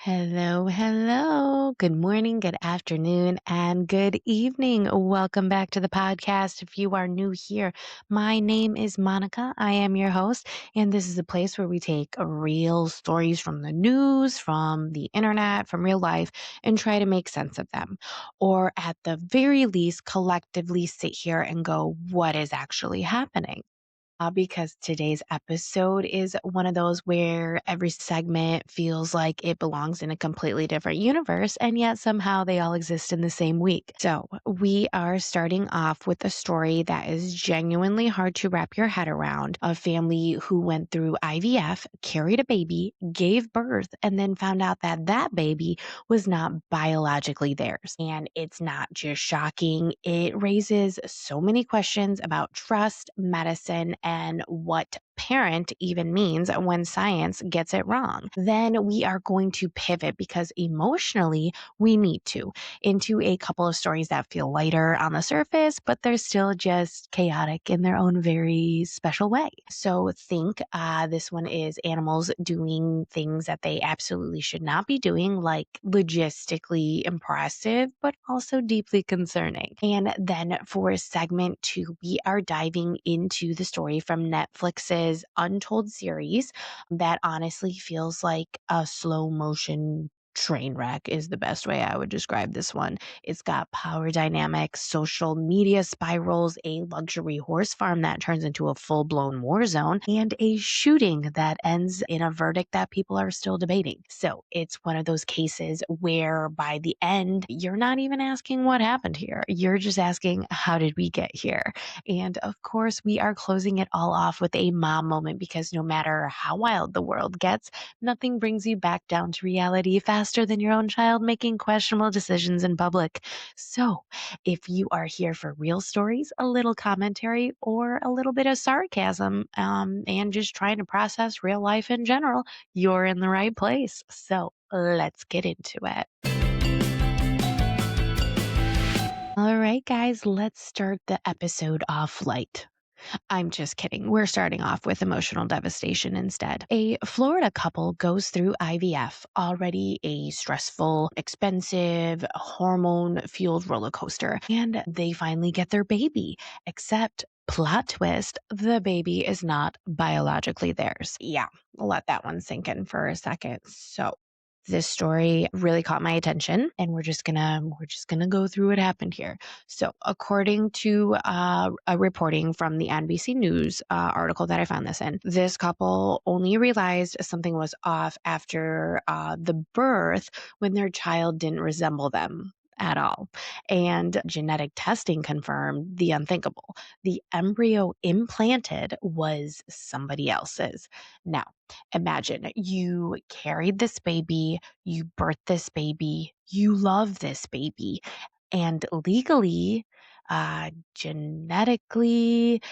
Hello, hello. Good morning, good afternoon, and good evening. Welcome back to the podcast. If you are new here, my name is Monica. I am your host, and this is a place where we take real stories from the news, from the internet, from real life, and try to make sense of them. Or at the very least, collectively sit here and go, what is actually happening? Because today's episode is one of those where every segment feels like it belongs in a completely different universe, and yet somehow they all exist in the same week. So, we are starting off with a story that is genuinely hard to wrap your head around. A family who went through IVF, carried a baby, gave birth, and then found out that that baby was not biologically theirs. And it's not just shocking, it raises so many questions about trust, medicine, and what parent even means when science gets it wrong. Then we are going to pivot because emotionally we need to into a couple of stories that feel lighter on the surface, but they're still just chaotic in their own very special way. So think this one is animals doing things that they absolutely should not be doing, like logistically impressive, but also deeply concerning. And then for segment two, we are diving into the story from Netflix's Untold series that honestly feels like a slow motion train wreck is the best way I would describe this one. It's got power dynamics, social media spirals, a luxury horse farm that turns into a full blown war zone, and a shooting that ends in a verdict that people are still debating. So it's one of those cases where by the end, you're not even asking what happened here. You're just asking, how did we get here? And of course, we are closing it all off with a mom moment because no matter how wild the world gets, nothing brings you back down to reality faster than your own child making questionable decisions in public. So, if you are here for real stories, a little commentary, or a little bit of sarcasm, and just trying to process real life in general, you're in the right place. So, let's get into it. All right, guys, let's start the episode off light. I'm just kidding. We're starting off with emotional devastation instead. A Florida couple goes through IVF, already a stressful, expensive, hormone fueled roller coaster, and they finally get their baby. Except, plot twist, the baby is not biologically theirs. Yeah, let that one sink in for a second. So, this story really caught my attention, and we're just gonna go through what happened here. So, according to a reporting from the NBC News article that I found this in, this couple only realized something was off after the birth when their child didn't resemble them at all. And genetic testing confirmed the unthinkable. The embryo implanted was somebody else's. Now, imagine you carried this baby, you birthed this baby, you love this baby, and legally, genetically,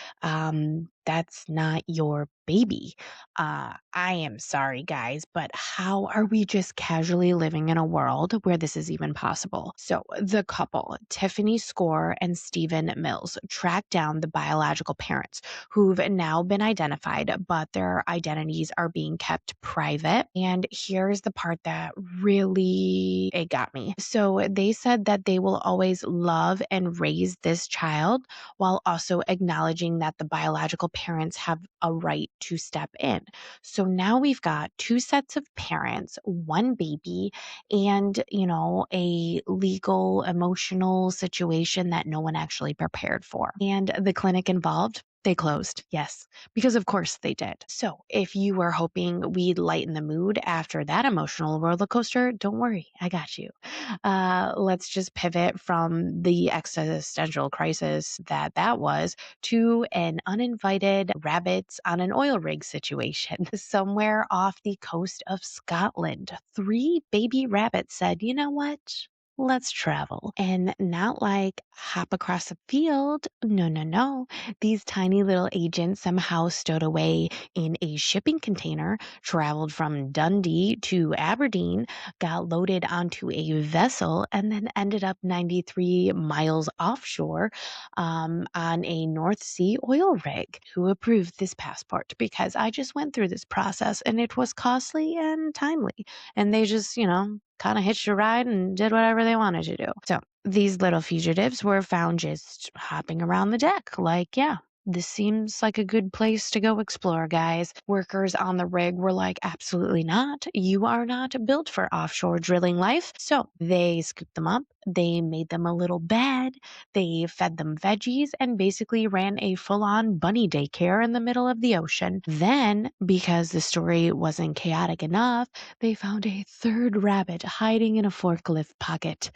that's not your baby. I am sorry, guys, but how are we just casually living in a world where this is even possible? So, the couple, Tiffany Score and Stephen Mills, tracked down the biological parents who've now been identified, but their identities are being kept private. And here's the part that really it got me. So they said that they will always love and raise this child while also acknowledging that the biological parents have a right to step in. So now we've got two sets of parents, one baby, and, a legal, emotional situation that no one actually prepared for. And the clinic involved, they closed. Yes, because of course they did. So if you were hoping we'd lighten the mood after that emotional roller coaster, don't worry, I got you. Let's just pivot from the existential crisis that was to an uninvited rabbits on an oil rig situation somewhere off the coast of Scotland. Three baby rabbits said, you know what? let's travel. And not like hop across a field. No, no, no. These tiny little agents somehow stowed away in a shipping container, traveled from Dundee to Aberdeen, got loaded onto a vessel, and then ended up 93 miles offshore on a North Sea oil rig. Who approved this passport? Because I just went through this process and it was costly and timely. And they just, kind of hitched a ride and did whatever they wanted to do. So these little fugitives were found just hopping around the deck. Like, yeah, this seems like a good place to go explore, guys. Workers on the rig were like, absolutely not. You are not built for offshore drilling life. So they scooped them up. They made them a little bed. They fed them veggies and basically ran a full on bunny daycare in the middle of the ocean. Then, because the story wasn't chaotic enough, they found a third rabbit hiding in a forklift pocket.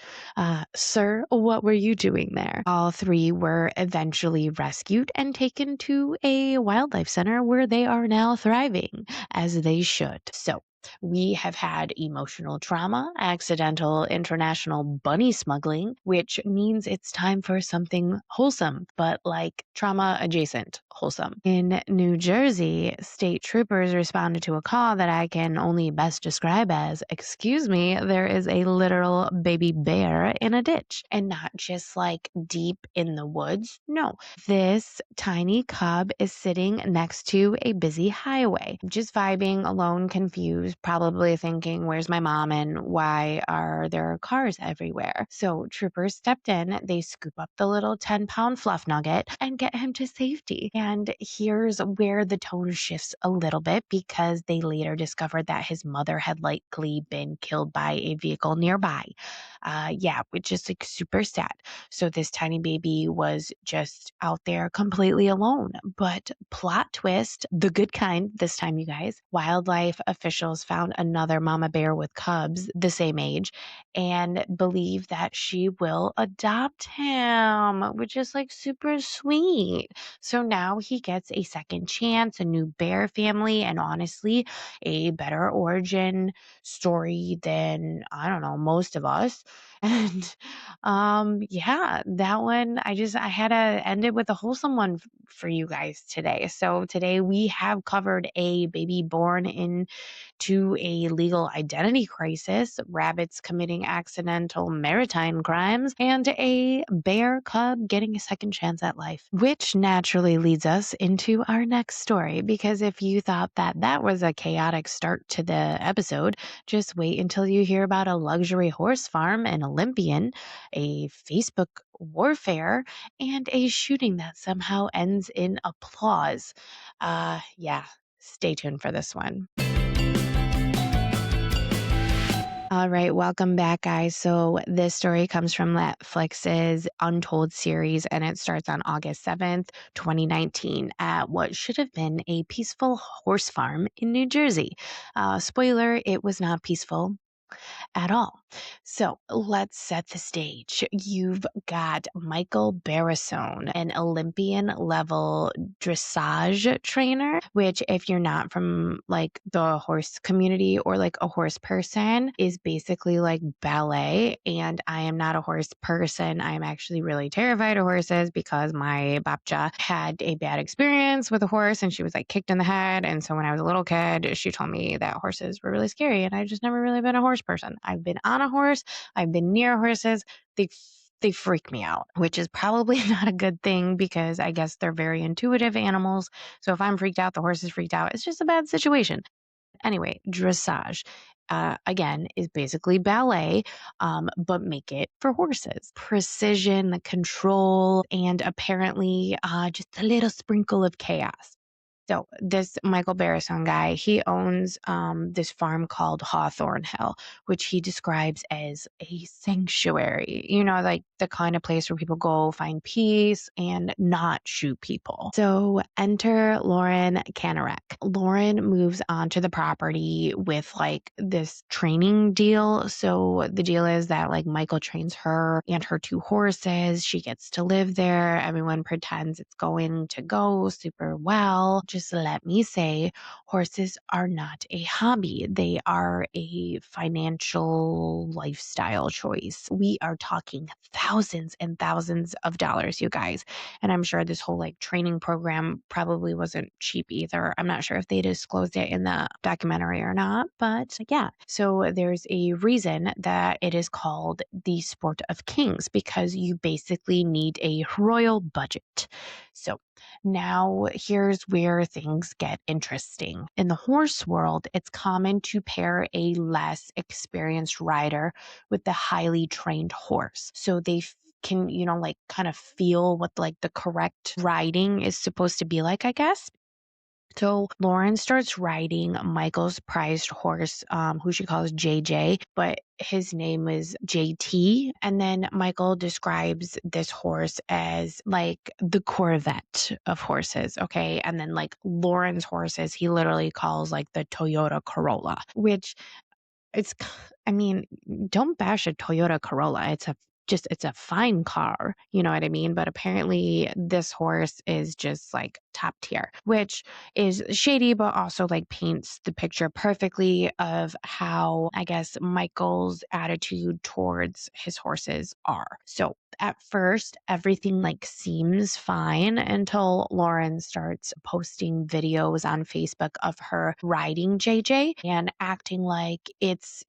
Sir, what were you doing there? All three were eventually rescued and taken to a wildlife center where they are now thriving, as they should. So, we have had emotional trauma, accidental international bunny smuggling, which means it's time for something wholesome, but like trauma adjacent wholesome. In New Jersey, state troopers responded to a call that I can only best describe as, excuse me, there is a literal baby bear in a ditch. And not just like deep in the woods. No, this tiny cub is sitting next to a busy highway, just vibing alone, confused, probably thinking, where's my mom and why are there cars everywhere? So troopers stepped in, they scoop up the little 10-pound fluff nugget and get him to safety. And here's where the tone shifts a little bit, because they later discovered that his mother had likely been killed by a vehicle nearby. Yeah, which is like super sad. So this tiny baby was just out there completely alone. But plot twist, the good kind this time, you guys. Wildlife officials found another mama bear with cubs the same age and believe that she will adopt him, which is like super sweet. So now he gets a second chance, a new bear family, and honestly, a better origin story than, I don't know, most of us. And yeah, that one I had to end it with a wholesome one for you guys today. So today we have covered a baby born into a legal identity crisis, rabbits committing accidental maritime crimes, and a bear cub getting a second chance at life, which naturally leads us into our next story. Because if you thought that that was a chaotic start to the episode, just wait until you hear about a luxury horse farm, an Olympian, a Facebook warfare, and a shooting that somehow ends in applause. Yeah, stay tuned for this one. All right, welcome back, guys. So this story comes from Netflix's Untold series, and it starts on August 7th, 2019, at what should have been a peaceful horse farm in New Jersey. Spoiler, it was not peaceful at all. So let's set the stage. You've got Michael Barrisone, an Olympian level dressage trainer, which if you're not from like the horse community or like a horse person, is basically like ballet. And I am not a horse person. I am actually really terrified of horses because my babcha had a bad experience with a horse and she was like kicked in the head. And so when I was a little kid, she told me that horses were really scary, and I just never really been a horse person. I've been on a horse, I've been near horses. They freak me out, which is probably not a good thing because I guess they're very intuitive animals. So if I'm freaked out, the horse is freaked out. It's just a bad situation. Anyway, dressage. Again, is basically ballet, but make it for horses. Precision, control, and apparently just a little sprinkle of chaos. So this Michael Barrisone guy, he owns this farm called Hawthorne Hill, which he describes as a sanctuary, like the kind of place where people go find peace and not shoot people. So enter Lauren Canarek. Lauren moves onto the property with like this training deal. So the deal is that like Michael trains her and her two horses. She gets to live there. Everyone pretends it's going to go super well. just let me say, horses are not a hobby. They are a financial lifestyle choice. We are talking thousands and thousands of dollars, you guys. And I'm sure this whole like training program probably wasn't cheap either. I'm not sure if they disclosed it in the documentary or not, but yeah. So there's a reason that it is called the sport of kings because you basically need a royal budget. So now here's where things get interesting. In the horse world, it's common to pair a less experienced rider with the highly trained horse. So they can, like kind of feel what like the correct riding is supposed to be like, I guess. So Lauren starts riding Michael's prized horse, who she calls JJ, but his name is JT. And then Michael describes this horse as like the Corvette of horses. Okay. And then like Lauren's horses, he literally calls like the Toyota Corolla, which it's, I mean, don't bash a Toyota Corolla. It's a fine car, you know what I mean? But apparently this horse is just like top tier, which is shady, but also like paints the picture perfectly of how I guess Michael's attitude towards his horses are. So at first, everything like seems fine until Lauren starts posting videos on Facebook of her riding JJ and acting like it's,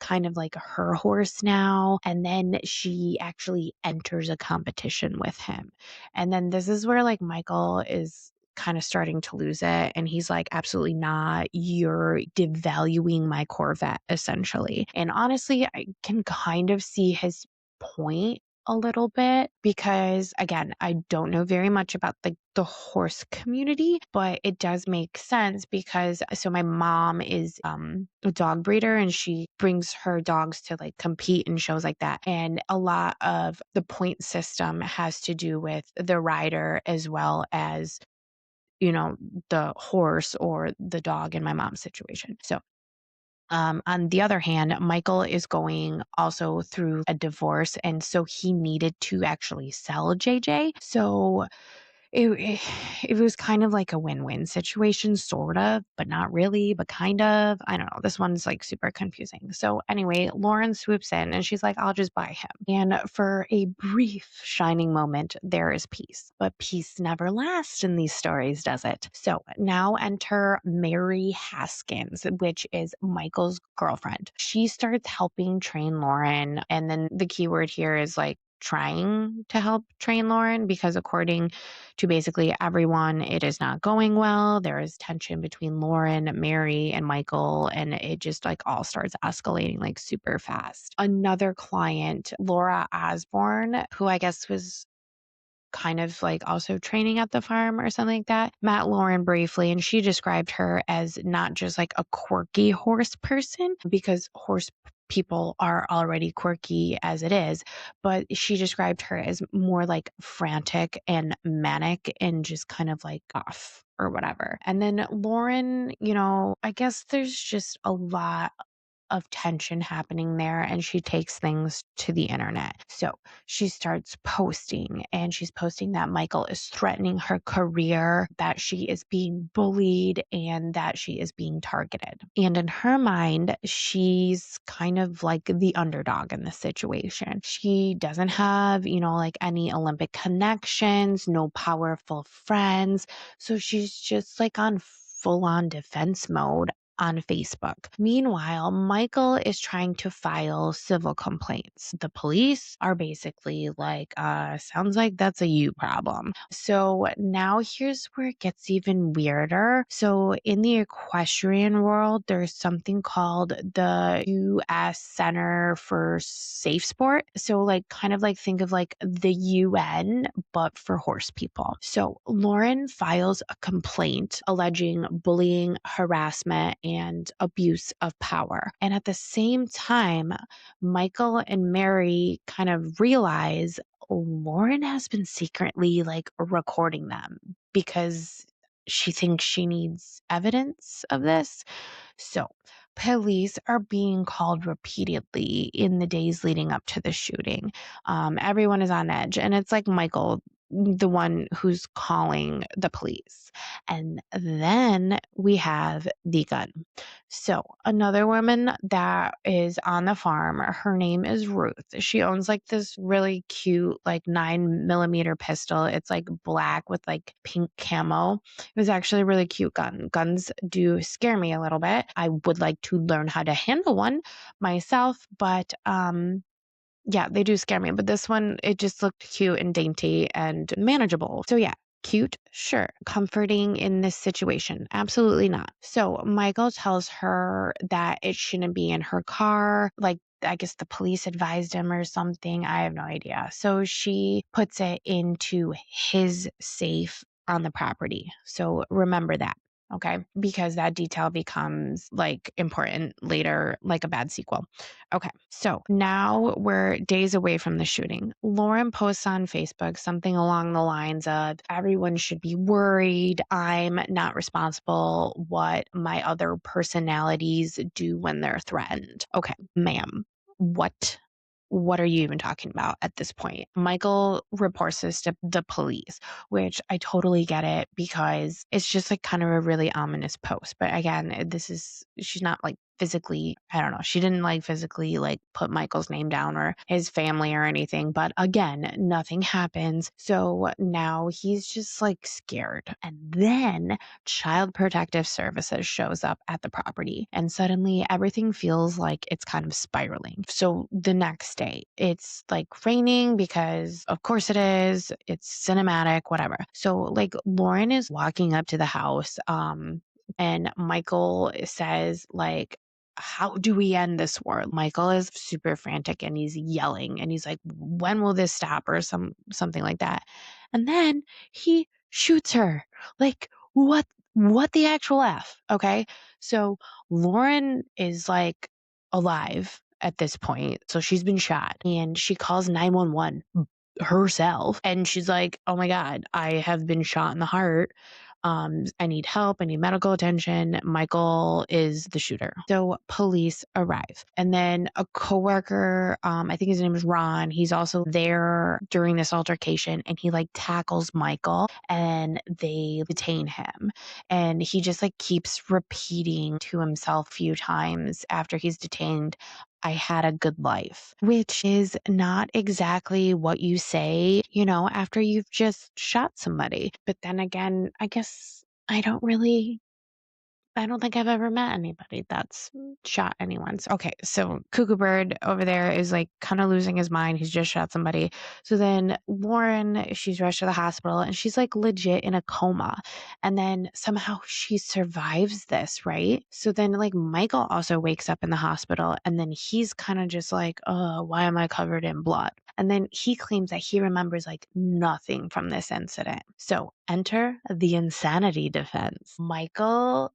kind of like her horse now. And then she actually enters a competition with him. And then this is where like Michael is kind of starting to lose it. And he's like, absolutely not. You're devaluing my Corvette, essentially. And honestly, I can kind of see his point a little bit because again, I don't know very much about the horse community, but it does make sense because so my mom is a dog breeder and she brings her dogs to like compete in shows like that. And a lot of the point system has to do with the rider as well as the horse or the dog in my mom's situation. So on the other hand, Michael is going also through a divorce. And so he needed to actually sell JJ. So it was kind of like a win-win situation, sort of, but not really, but kind of. I don't know. This one's like super confusing. So anyway, Lauren swoops in and she's like, I'll just buy him. And for a brief shining moment, there is peace. But peace never lasts in these stories, does it? So now enter Mary Haskins, which is Michael's girlfriend. She starts helping train Lauren. And then the key word here is like trying to help train Lauren because according to basically everyone, it is not going well. There is tension between Lauren, Mary, and Michael, and it just like all starts escalating like super fast. Another client, Laura Osborne, who I guess was kind of like also training at the farm or something like that, met Lauren briefly, and she described her as not just like a quirky horse person because horse people are already quirky as it is, but she described her as more like frantic and manic and just kind of like off or whatever. And then Lauren, I guess there's just a lot of tension happening there and she takes things to the internet. So she starts posting and she's posting that Michael is threatening her career, that she is being bullied and that she is being targeted. And in her mind, she's kind of like the underdog in this situation. She doesn't have, like any Olympic connections, no powerful friends. So she's just like on full on defense mode on Facebook. Meanwhile, Michael is trying to file civil complaints. The police are basically like, sounds like that's a you problem. So now here's where it gets even weirder. So in the equestrian world, there's something called the U.S. Center for Safe Sport. So like kind of like think of like the UN, but for horse people. So Lauren files a complaint alleging bullying, harassment, and abuse of power. And at the same time, Michael and Mary kind of realize Lauren has been secretly like recording them because she thinks she needs evidence of this. So police are being called repeatedly in the days leading up to the shooting. Everyone is on edge. And it's like Michael the one who's calling the police. And then we have the gun. So, another woman that is on the farm, her name is Ruth. She owns like this really cute, like 9mm pistol. It's like black with like pink camo. It was actually a really cute gun. Guns do scare me a little bit. I would like to learn how to handle one myself, but yeah, they do scare me, but this one, it just looked cute and dainty and manageable. So yeah, cute, sure. Comforting in this situation, absolutely not. So Michael tells her that it shouldn't be in her car. Like, I guess the police advised him or something. I have no idea. So she puts it into his safe on the property. So remember that. Okay. Because that detail becomes like important later, like a bad sequel. Okay, so now we're days away from the shooting. Lauren posts on Facebook something along the lines of, everyone should be worried. I'm not responsible what my other personalities do when they're threatened. Okay, ma'am, what are you even talking about at this point? Michael reports this to the police, which I totally get it because it's just like kind of a really ominous post. But again, she's not like physically, I don't know, she didn't like physically like put Michael's name down or his family or anything. But again, nothing happens. So now he's just like scared. And then Child Protective Services shows up at the property and suddenly everything feels like it's kind of spiraling. So the next day, it's like raining because of course it is. It's cinematic, whatever. So like Lauren is walking up to the house and Michael says like, how do we end this war? Michael is super frantic and he's yelling and he's like, when will this stop or something like that. And then he shoots her. Like, what the actual F? Okay. So Lauren is like alive at this point. So she's been shot and she calls 911 herself. And she's like, oh my God, I have been shot in the heart. I need help. I need medical attention. Michael is the shooter. So police arrive. And then a coworker, I think his name is Ron, he's also there during this altercation and he like tackles Michael and they detain him. And he just like keeps repeating to himself a few times after he's detained, I had a good life, which is not exactly what you say, after you've just shot somebody. But then again, I guess I don't think I've ever met anybody that's shot anyone. So Cuckoo Bird over there is like kind of losing his mind. He's just shot somebody. So then Lauren, she's rushed to the hospital and she's like legit in a coma. And then somehow she survives this, right? So then like Michael also wakes up in the hospital and then he's kind of just like, oh, why am I covered in blood? And then he claims that he remembers like nothing from this incident. So enter the insanity defense. Michael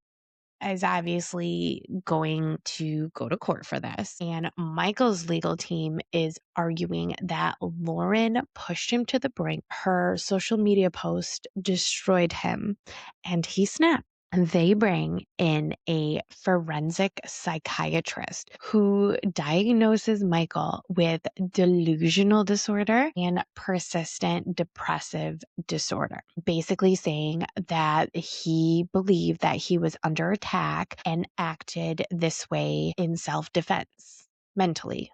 is obviously going to go to court for this. And Michael's legal team is arguing that Lauren pushed him to the brink. Her social media post destroyed him and he snapped. And they bring in a forensic psychiatrist who diagnoses Michael with delusional disorder and persistent depressive disorder, basically saying that he believed that he was under attack and acted this way in self-defense mentally,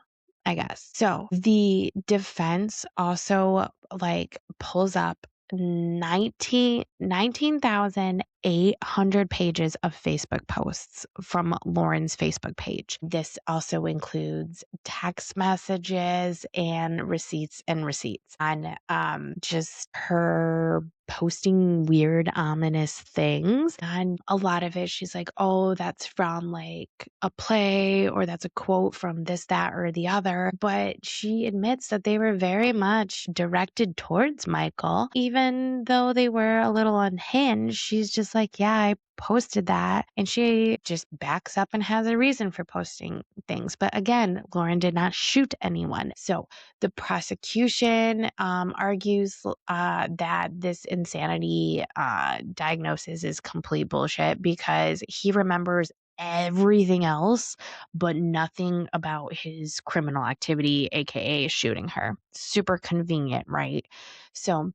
I guess. So the defense also like pulls up 19,800 pages of Facebook posts from Lauren's Facebook page. This also includes text messages and receipts on just her posting weird, ominous things. And a lot of it, she's like, oh, that's from like a play or that's a quote from this, that, or the other. But she admits that they were very much directed towards Michael. Even though they were a little unhinged, she's just like, yeah, I posted that. And she just backs up and has a reason for posting things. But again, Lauren did not shoot anyone. So the prosecution argues that this insanity diagnosis is complete bullshit because he remembers everything else, but nothing about his criminal activity, aka shooting her. Super convenient, right? So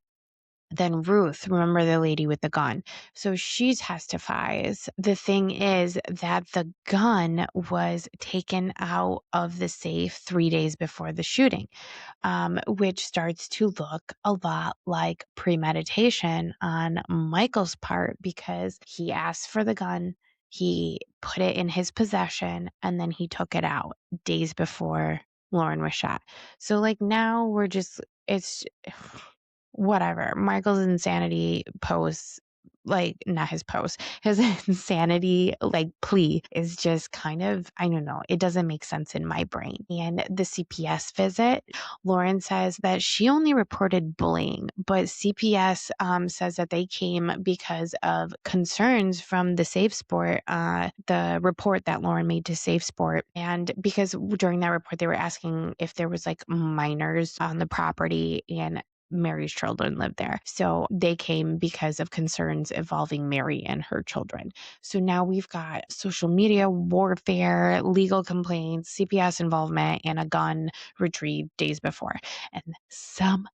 Then Ruth, remember the lady with the gun? So she testifies. The thing is that the gun was taken out of the safe 3 days before the shooting, which starts to look a lot like premeditation on Michael's part because he asked for the gun, he put it in his possession, and then he took it out days before Lauren was shot. So, like, now it's whatever. Michael's insanity posts, like, not his post, his insanity, like, plea is just kind of, I don't know, it doesn't make sense in my brain. And the CPS visit, Lauren says that she only reported bullying, but CPS says that they came because of concerns from the Safe Sport, the report that Lauren made to Safe Sport. And because during that report, they were asking if there was like minors on the property, and Mary's children lived there. So they came because of concerns involving Mary and her children. So now we've got social media warfare, legal complaints, CPS involvement, and a gun retrieved days before. And somehow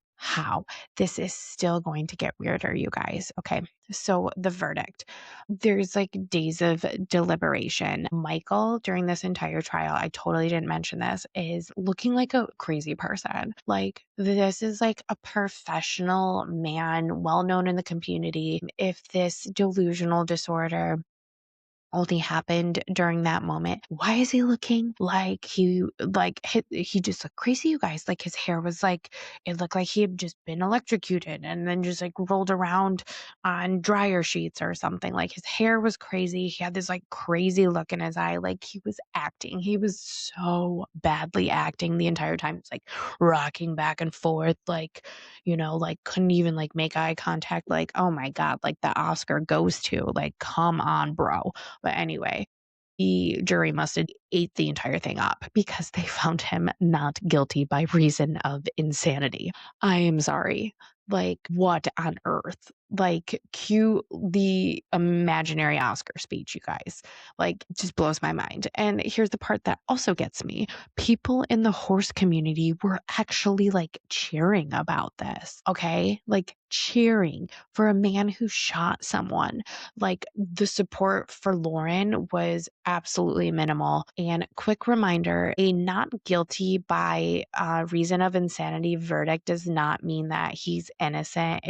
this is still going to get weirder, you guys. Okay. So the verdict. There's like days of deliberation. Michael, during this entire trial, I totally didn't mention this, is looking like a crazy person. Like, this is like a professional man, well known in the community. If this delusional disorder only happened during that moment, why is he looking like he just looked crazy, you guys? Like, his hair was like, it looked like he had just been electrocuted and then just like rolled around on dryer sheets or something. Like, his hair was crazy. He had this like crazy look in his eye. Like, he was acting. He was so badly acting the entire time. It's like rocking back and forth, like, like couldn't even like make eye contact. Like, oh my God, like the Oscar goes to, like, come on, bro. But anyway, the jury must have ate the entire thing up because they found him not guilty by reason of insanity. I am sorry. Like, what on earth? Like, cue the imaginary Oscar speech, you guys. Like, it just blows my mind. And here's the part that also gets me. People in the horse community were actually like cheering about this, okay? Like, cheering for a man who shot someone. Like, the support for Lauren was absolutely minimal. And quick reminder, a not guilty by reason of insanity verdict does not mean that he's innocent.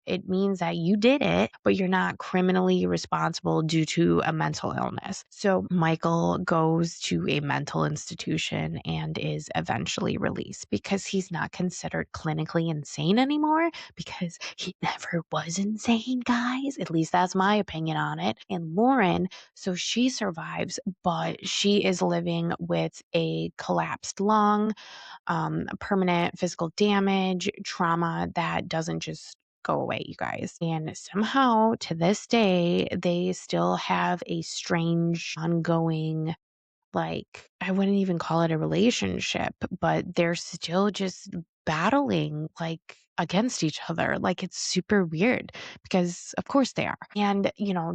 It means that you did it, but you're not criminally responsible due to a mental illness. So Michael goes to a mental institution and is eventually released because he's not considered clinically insane anymore, because he never was insane, guys. At least that's my opinion on it. And Lauren, so she survives, but she is living with a collapsed lung, permanent physical damage, trauma that doesn't just go away, you guys. And somehow to this day, they still have a strange, ongoing, like, I wouldn't even call it a relationship, but they're still just battling like against each other. Like, it's super weird because of course they are. And,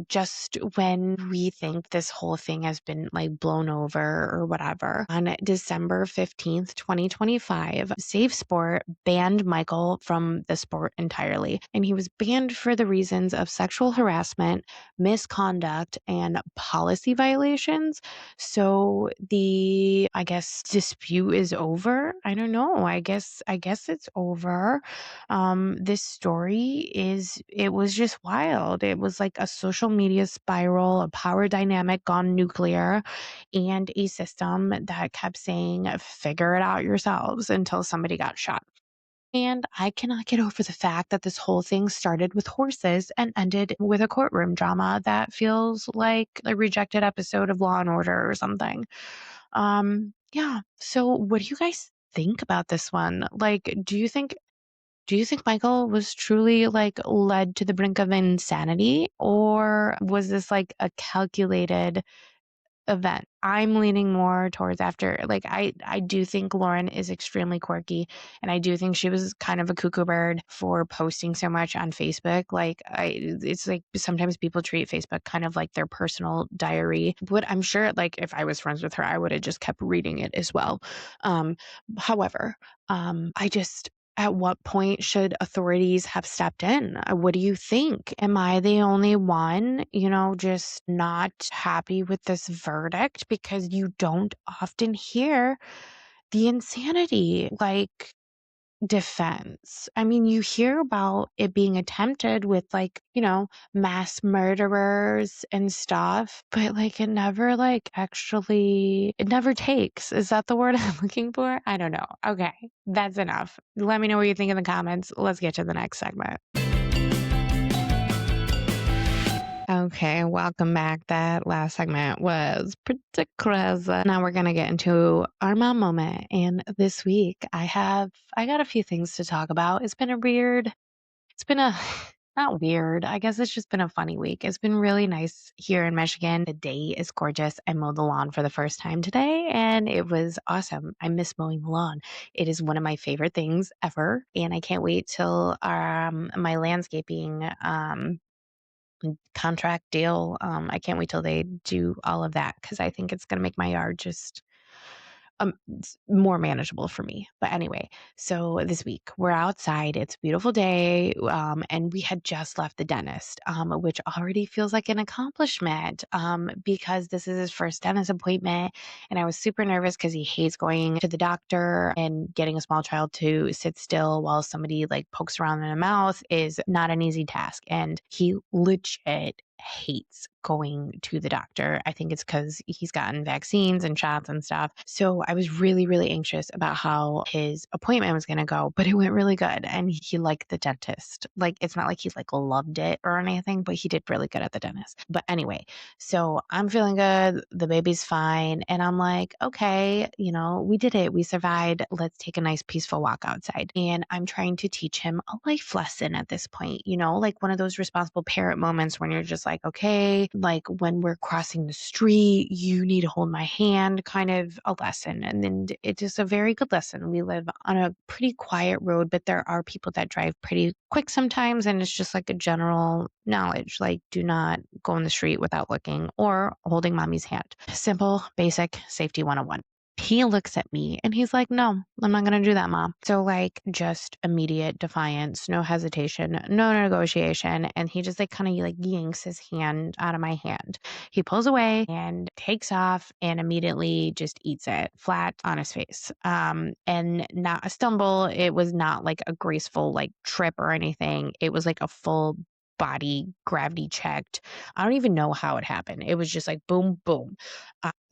just when we think this whole thing has been like blown over or whatever, on December 15th, 2025, Safe Sport banned Michael from the sport entirely. And he was banned for the reasons of sexual harassment, misconduct, and policy violations. So I guess, dispute is over. I don't know. I guess it's over. This story it was just wild. It was like a social media spiral, a power dynamic gone nuclear, and a system that kept saying, figure it out yourselves, until somebody got shot. And I cannot get over the fact that this whole thing started with horses and ended with a courtroom drama that feels like a rejected episode of Law and Order or something. Yeah. So what do you guys think about this one? Like, do you think Michael was truly like led to the brink of insanity, or was this like a calculated event? I'm leaning more towards after. Like, I do think Lauren is extremely quirky, and I do think she was kind of a cuckoo bird for posting so much on Facebook. Like, it's like sometimes people treat Facebook kind of like their personal diary. But I'm sure, like, if I was friends with her, I would have just kept reading it as well. However, I just At what point should authorities have stepped in? What do you think? Am I the only one, just not happy with this verdict? Because you don't often hear the insanity defense. I mean, you hear about it being attempted with mass murderers and stuff, but it never takes. Is that the word I'm looking for? I don't know. Okay, that's enough. Let me know what you think in the comments. Let's get to the next segment. Okay, welcome back. That last segment was pretty crazy. Now we're gonna get into our mom moment. And this week I got a few things to talk about. It's been a not weird. I guess it's just been a funny week. It's been really nice here in Michigan. The day is gorgeous. I mowed the lawn for the first time today and it was awesome. I miss mowing the lawn. It is one of my favorite things ever. And I can't wait till my landscaping contract deal. I can't wait till they do all of that because I think it's going to make my yard just more manageable for me. But anyway, so this week we're outside. It's a beautiful day. And we had just left the dentist, which already feels like an accomplishment because this is his first dentist appointment. And I was super nervous because he hates going to the doctor, and getting a small child to sit still while somebody pokes around in the mouth is not an easy task. And he legit hates going to the doctor. I think it's because he's gotten vaccines and shots and stuff. So I was really, really anxious about how his appointment was going to go, but it went really good. And he liked the dentist. It's not like he loved it or anything, but he did really good at the dentist. But anyway, so I'm feeling good. The baby's fine. And I'm like, okay, we did it. We survived. Let's take a nice peaceful walk outside. And I'm trying to teach him a life lesson at this point, one of those responsible parent moments when you're just like, okay, when we're crossing the street, you need to hold my hand, kind of a lesson. And then it's just a very good lesson. We live on a pretty quiet road, but there are people that drive pretty quick sometimes. And it's just a general knowledge, do not go in the street without looking or holding mommy's hand. Simple, basic safety 101. He looks at me and he's like, no, I'm not going to do that, mom. So just immediate defiance, no hesitation, no negotiation. And he just kind of yanks his hand out of my hand. He pulls away and takes off and immediately just eats it flat on his face. And not a stumble. It was not a graceful trip or anything. It was a full body gravity checked. I don't even know how it happened. It was just boom, boom.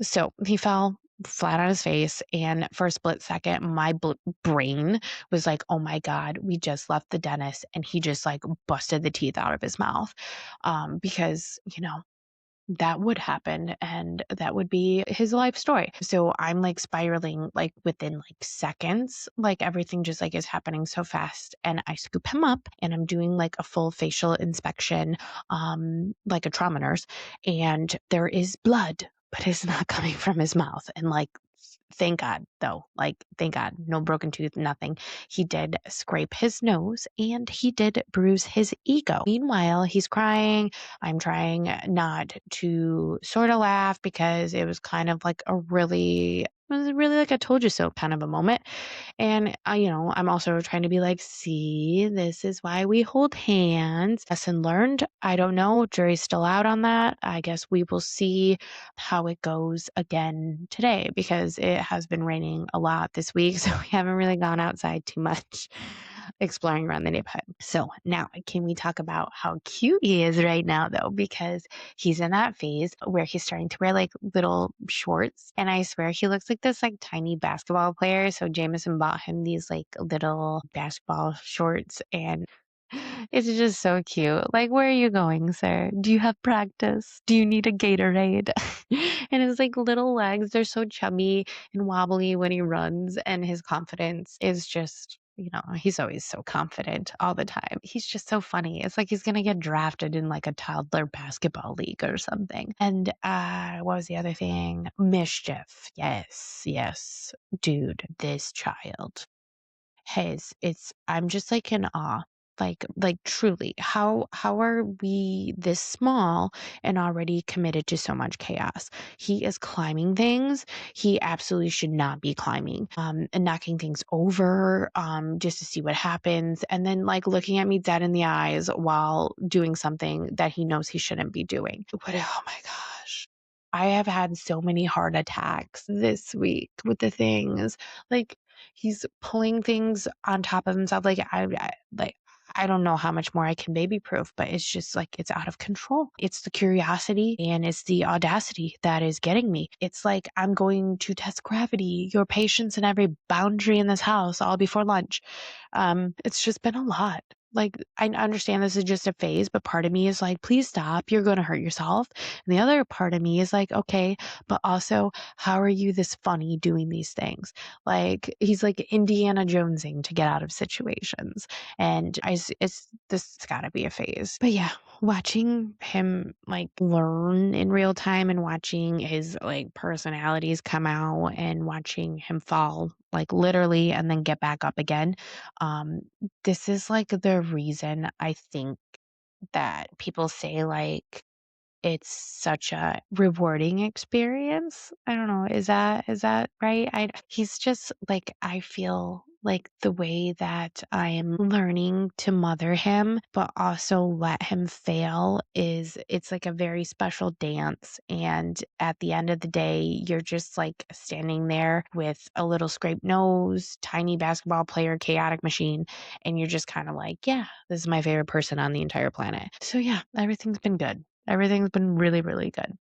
So he fell flat on his face. And for a split second, my brain was like, oh my God, we just left the dentist and he just busted the teeth out of his mouth. Because, that would happen and that would be his life story. So I'm spiraling within seconds, everything just is happening so fast. And I scoop him up and I'm doing a full facial inspection, like a trauma nurse, and there is blood, but it's not coming from his mouth. And thank God though, thank God, no broken tooth, nothing. He did scrape his nose and he did bruise his ego. Meanwhile, he's crying. I'm trying not to sort of laugh because it was kind of it was really a told you so kind of a moment. And I'm also trying to be see, this is why we hold hands. Lesson learned. I don't know. Jury's still out on that. I guess we will see how it goes again today because it has been raining a lot this week. So we haven't really gone outside too much exploring around the neighborhood. So now can we talk about how cute he is right now though? Because he's in that phase where he's starting to wear little shorts. And I swear he looks like this tiny basketball player. So Jameson bought him these little basketball shorts and it's just so cute. Where are you going, sir? Do you have practice? Do you need a Gatorade? And his little legs, they're so chubby and wobbly when he runs, and his confidence is just, he's always so confident all the time. He's just so funny. It's he's gonna get drafted in a toddler basketball league or something. And what was the other thing? Mischief. Yes. Dude, this child. I'm just in awe Like truly, how are we this small and already committed to so much chaos? He is climbing things he absolutely should not be climbing, and knocking things over, just to see what happens, and then like looking at me dead in the eyes while doing something that he knows he shouldn't be doing. But oh my gosh. I have had so many heart attacks this week with the things. Like he's pulling things on top of himself. I don't know how much more I can baby proof, but it's just like it's out of control. It's the curiosity and it's the audacity that is getting me. It's like I'm going to test gravity, your patience, and every boundary in this house all before lunch. It's just been a lot. Like, I understand this is just a phase, but part of me is like, please stop. You're going to hurt yourself. And the other part of me is like, okay, but also, how are you this funny doing these things? Like, he's like Indiana Jonesing to get out of situations. And it's this has got to be a phase. But yeah, watching him like learn in real time and watching his like personalities come out and watching him fall like literally and then get back up again. Um, this is like the reason I think that people say like it's such a rewarding experience. I don't know. Is that right? He's just like I feel like the way that I am learning to mother him, but also let him fail is it's like a very special dance. And at the end of the day, you're just like standing there with a little scraped nose, tiny basketball player, chaotic machine, and you're just kind of like, yeah, this is my favorite person on the entire planet. So yeah, everything's been good. Everything's been really, really good.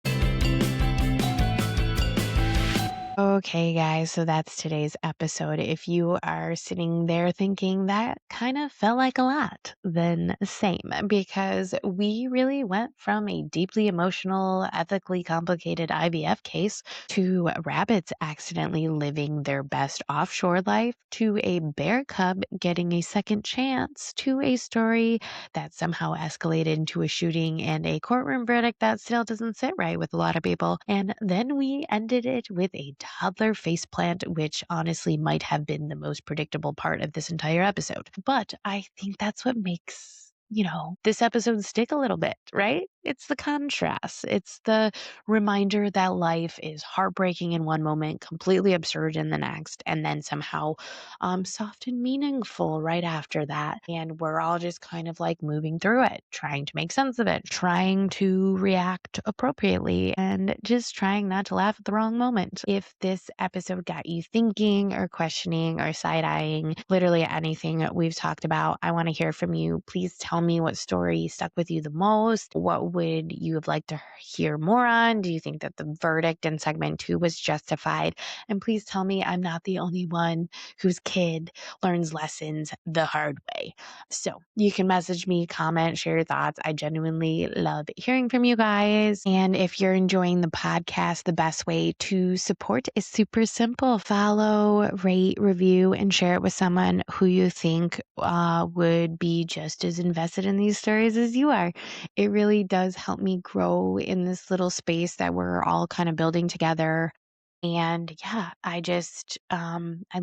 Okay, guys, so that's today's episode. If you are sitting there thinking that kind of felt like a lot, then same, because we really went from a deeply emotional, ethically complicated IVF case to rabbits accidentally living their best offshore life to a bear cub getting a second chance to a story that somehow escalated into a shooting and a courtroom verdict that still doesn't sit right with a lot of people. And then we ended it with a toddler faceplant, which honestly might have been the most predictable part of this entire episode. But I think that's what makes, this episode stick a little bit, right? It's the contrast. It's the reminder that life is heartbreaking in one moment, completely absurd in the next, and then somehow soft and meaningful right after that. And we're all just kind of like moving through it, trying to make sense of it, trying to react appropriately, and just trying not to laugh at the wrong moment. If this episode got you thinking or questioning or side-eyeing literally anything we've talked about, I want to hear from you. Please tell me what story stuck with you the most. What would you have liked to hear more on? Do you think that the verdict in segment 2 was justified? And please tell me I'm not the only one whose kid learns lessons the hard way. So you can message me, comment, share your thoughts. I genuinely love hearing from you guys. And if you're enjoying the podcast, the best way to support is super simple. Follow, rate, review, and share it with someone who you think would be just as invested in these stories as you are. It really does help me grow in this little space that we're all kind of building together. And yeah, I'd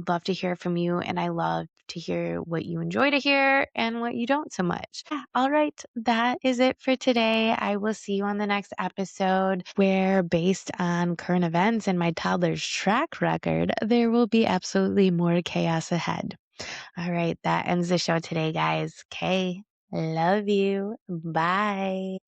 love to hear from you, and I love to hear what you enjoy to hear and what you don't so much. Yeah, all right, that is it for today. I will see you on the next episode where, based on current events and my toddler's track record, there will be absolutely more chaos ahead. All right, that ends the show today, guys. Okay, love you. Bye.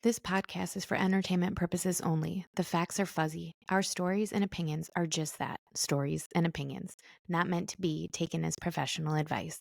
This podcast is for entertainment purposes only. The facts are fuzzy. Our stories and opinions are just that, stories and opinions, not meant to be taken as professional advice.